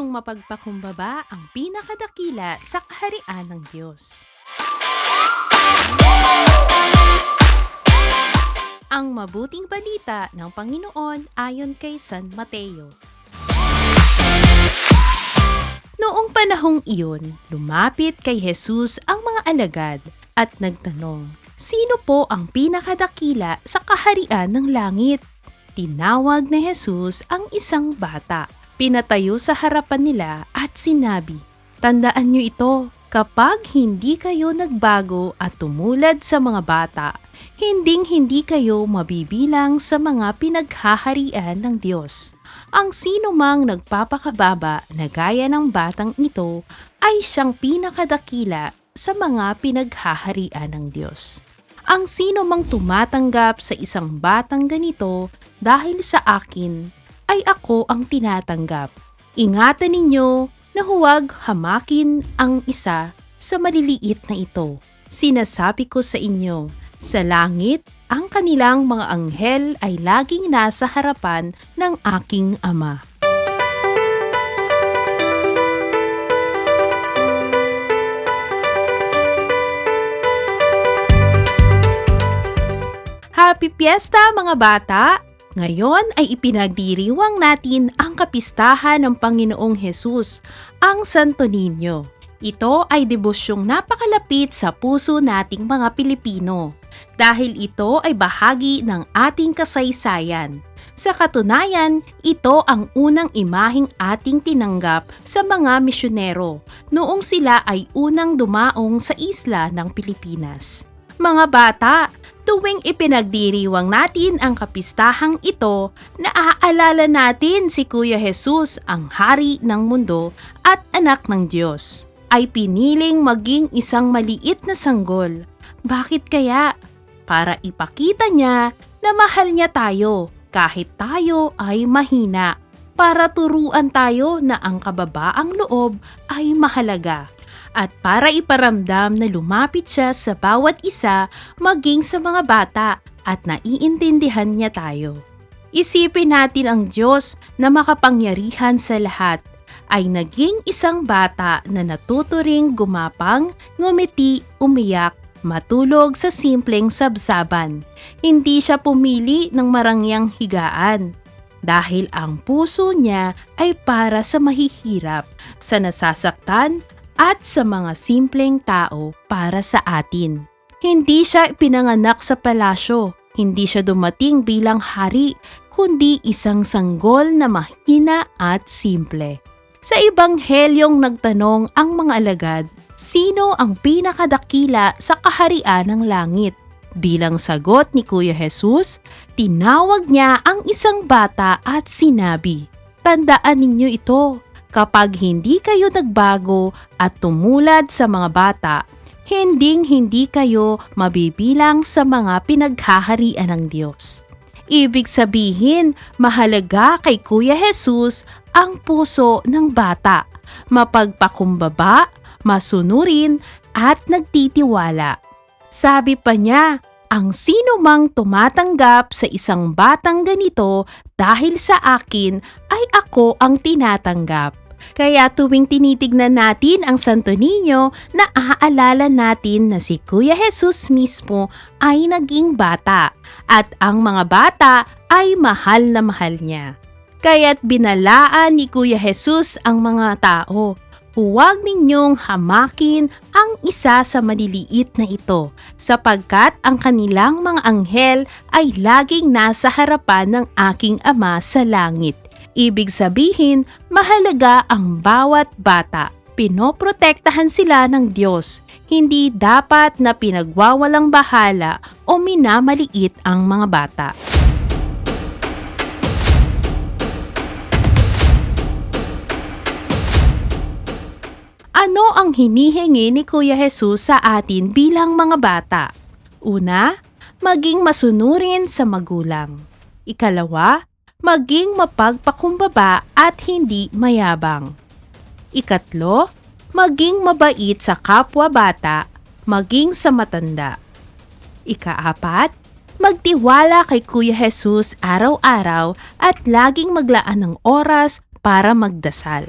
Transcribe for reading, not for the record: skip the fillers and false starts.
pusong mapagpakumbaba ang pinakadakila sa kaharian ng Diyos. Ang mabuting balita ng Panginoon ayon kay San Mateo. Noong panahong iyon, lumapit kay Jesus ang mga alagad at nagtanong, "Sino po ang pinakadakila sa kaharian ng langit?" Tinawag ni Jesus ang isang bata. Pinatayo sa harapan nila at sinabi, "Tandaan niyo ito, kapag hindi kayo nagbago at tumulad sa mga bata, hindi kayo mabibilang sa mga pinaghaharian ng Diyos. Ang sino mang nagpapakababa na gaya ng batang ito ay siyang pinakadakila sa mga pinaghaharian ng Diyos. Ang sino mang tumatanggap sa isang batang ganito dahil sa akin, ay ako ang tinatanggap. Ingatan ninyo na huwag hamakin ang isa sa maliliit na ito. Sinasabi ko sa inyo, sa langit, ang kanilang mga anghel ay laging nasa harapan ng aking Ama." Happy Fiesta mga bata! Ngayon ay ipinagdiriwang natin ang kapistahan ng Panginoong Hesus, ang Santo Niño. Ito ay debusyong napakalapit sa puso nating mga Pilipino dahil ito ay bahagi ng ating kasaysayan. Sa katunayan, ito ang unang imaheng ating tinanggap sa mga misyonero noong sila ay unang dumaong sa isla ng Pilipinas. Mga bata, tuwing ipinagdiriwang natin ang kapistahang ito, naaalala natin si Kuya Jesus, ang hari ng mundo at anak ng Diyos. Ay piniling maging isang maliit na sanggol. Bakit kaya? Para ipakita niya na mahal niya tayo kahit tayo ay mahina. Para turuan tayo na ang kababaang loob ay mahalaga. At para iparamdam na lumapit siya sa bawat isa maging sa mga bata at naiintindihan niya tayo. Isipin natin ang Diyos na makapangyarihan sa lahat ay naging isang bata na natuturing gumapang, ngumiti, umiyak, matulog sa simpleng sabsaban. Hindi siya pumili ng marangyang higaan dahil ang puso niya ay para sa mahihirap, sa nasasaktan, at sa mga simpleng tao para sa atin. Hindi siya pinanganak sa palasyo, hindi siya dumating bilang hari, kundi isang sanggol na mahina at simple. Sa Ebanghelyong nagtanong ang mga alagad, sino ang pinakadakila sa kaharian ng langit? Bilang sagot ni Kuya Jesus, tinawag niya ang isang bata at sinabi, "Tandaan ninyo ito. Kapag hindi kayo nagbago at tumulad sa mga bata, hindi kayo mabibilang sa mga pinaghaharian ng Diyos." Ibig sabihin, mahalaga kay Kuya Jesus ang puso ng bata, mapagpakumbaba, masunurin at nagtitiwala. Sabi pa niya, ang sino mang tumatanggap sa isang batang ganito dahil sa akin ay ako ang tinatanggap. Kaya tuwing tinitignan natin ang Santo Niño, naaalala natin na si Kuya Jesus mismo ay naging bata at ang mga bata ay mahal na mahal niya. Kaya't binalaan ni Kuya Jesus ang mga tao, "Huwag ninyong hamakin ang isa sa maliliit na ito, sapagkat ang kanilang mga anghel ay laging nasa harapan ng aking Ama sa langit." Ibig sabihin, mahalaga ang bawat bata. Pinoprotektahan sila ng Diyos. Hindi dapat na pinagwawalang bahala o minamaliit ang mga bata. Ano ang hinihingi ni Kuya Jesus sa atin bilang mga bata? Una, maging masunurin sa magulang. Ikalawa, maging mapagpakumbaba at hindi mayabang. Ikatlo, maging mabait sa kapwa-bata, maging sa matanda. Ikaapat, magtiwala kay Kuya Jesus araw-araw at laging maglaan ng oras para magdasal.